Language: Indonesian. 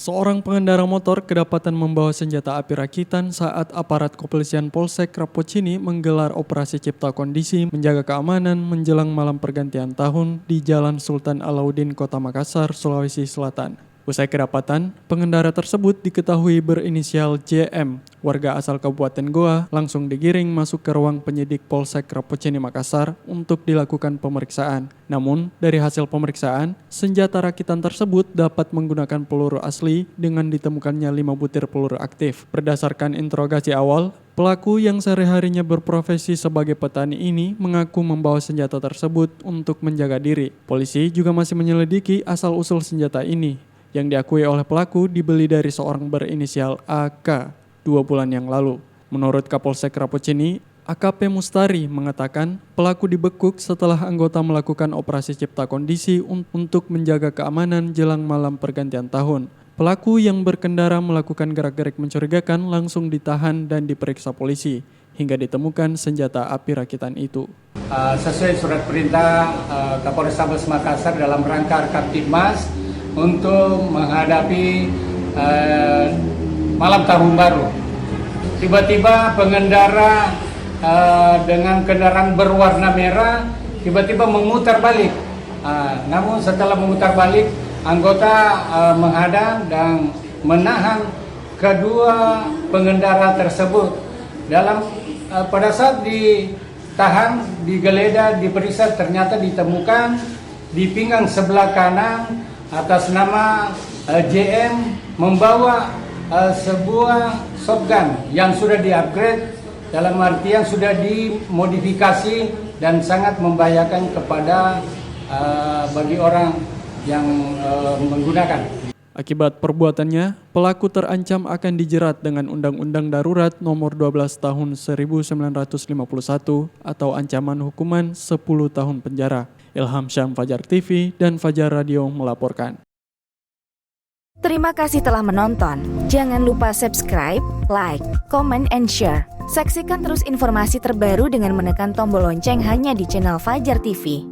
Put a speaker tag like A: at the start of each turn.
A: Seorang pengendara motor kedapatan membawa senjata api rakitan saat aparat kepolisian Polsek Rapocini menggelar operasi cipta kondisi menjaga keamanan menjelang malam pergantian tahun di Jalan Sultan Alauddin, Kota Makassar, Sulawesi Selatan. Usai kedapatan, pengendara tersebut diketahui berinisial JM, warga asal Kabupaten Goa, langsung digiring masuk ke ruang penyidik Polsek Rapocini Makassar untuk dilakukan pemeriksaan. Namun, dari hasil pemeriksaan, senjata rakitan tersebut dapat menggunakan peluru asli dengan ditemukannya 5 butir peluru aktif. Berdasarkan interogasi awal, pelaku yang sehari-harinya berprofesi sebagai petani ini mengaku membawa senjata tersebut untuk menjaga diri. Polisi juga masih menyelidiki asal-usul senjata ini, yang diakui oleh pelaku dibeli dari seorang berinisial AK 2 bulan yang lalu. Menurut Kapolsek Rapocini, AKP Mustari mengatakan pelaku dibekuk setelah anggota melakukan operasi cipta kondisi untuk menjaga keamanan jelang malam pergantian tahun. Pelaku yang berkendara melakukan gerak-gerik mencurigakan langsung ditahan dan diperiksa polisi hingga ditemukan senjata api rakitan itu.
B: Sesuai surat perintah Kapolrestabes Makassar dalam rangka Kamtibmas untuk menghadapi malam tahun baru. Tiba-tiba pengendara dengan kendaraan berwarna merah tiba-tiba memutar balik. Namun setelah memutar balik, anggota menghadang dan menahan kedua pengendara tersebut. Pada saat ditahan, digeledah, diperiksa, ternyata ditemukan di pinggang sebelah kanan atas nama JM membawa sebuah shotgun yang sudah di-upgrade, dalam artian sudah dimodifikasi dan sangat membahayakan kepada bagi orang yang menggunakan.
A: Akibat perbuatannya, pelaku terancam akan dijerat dengan Undang-Undang Darurat Nomor 12 Tahun 1951 atau ancaman hukuman 10 tahun penjara. Ilham Syam, Fajar TV dan Fajar Radio melaporkan.
C: Terima kasih telah menonton. Jangan lupa subscribe, like, comment, and share. Saksikan terus informasi terbaru dengan menekan tombol lonceng hanya di channel Fajar TV.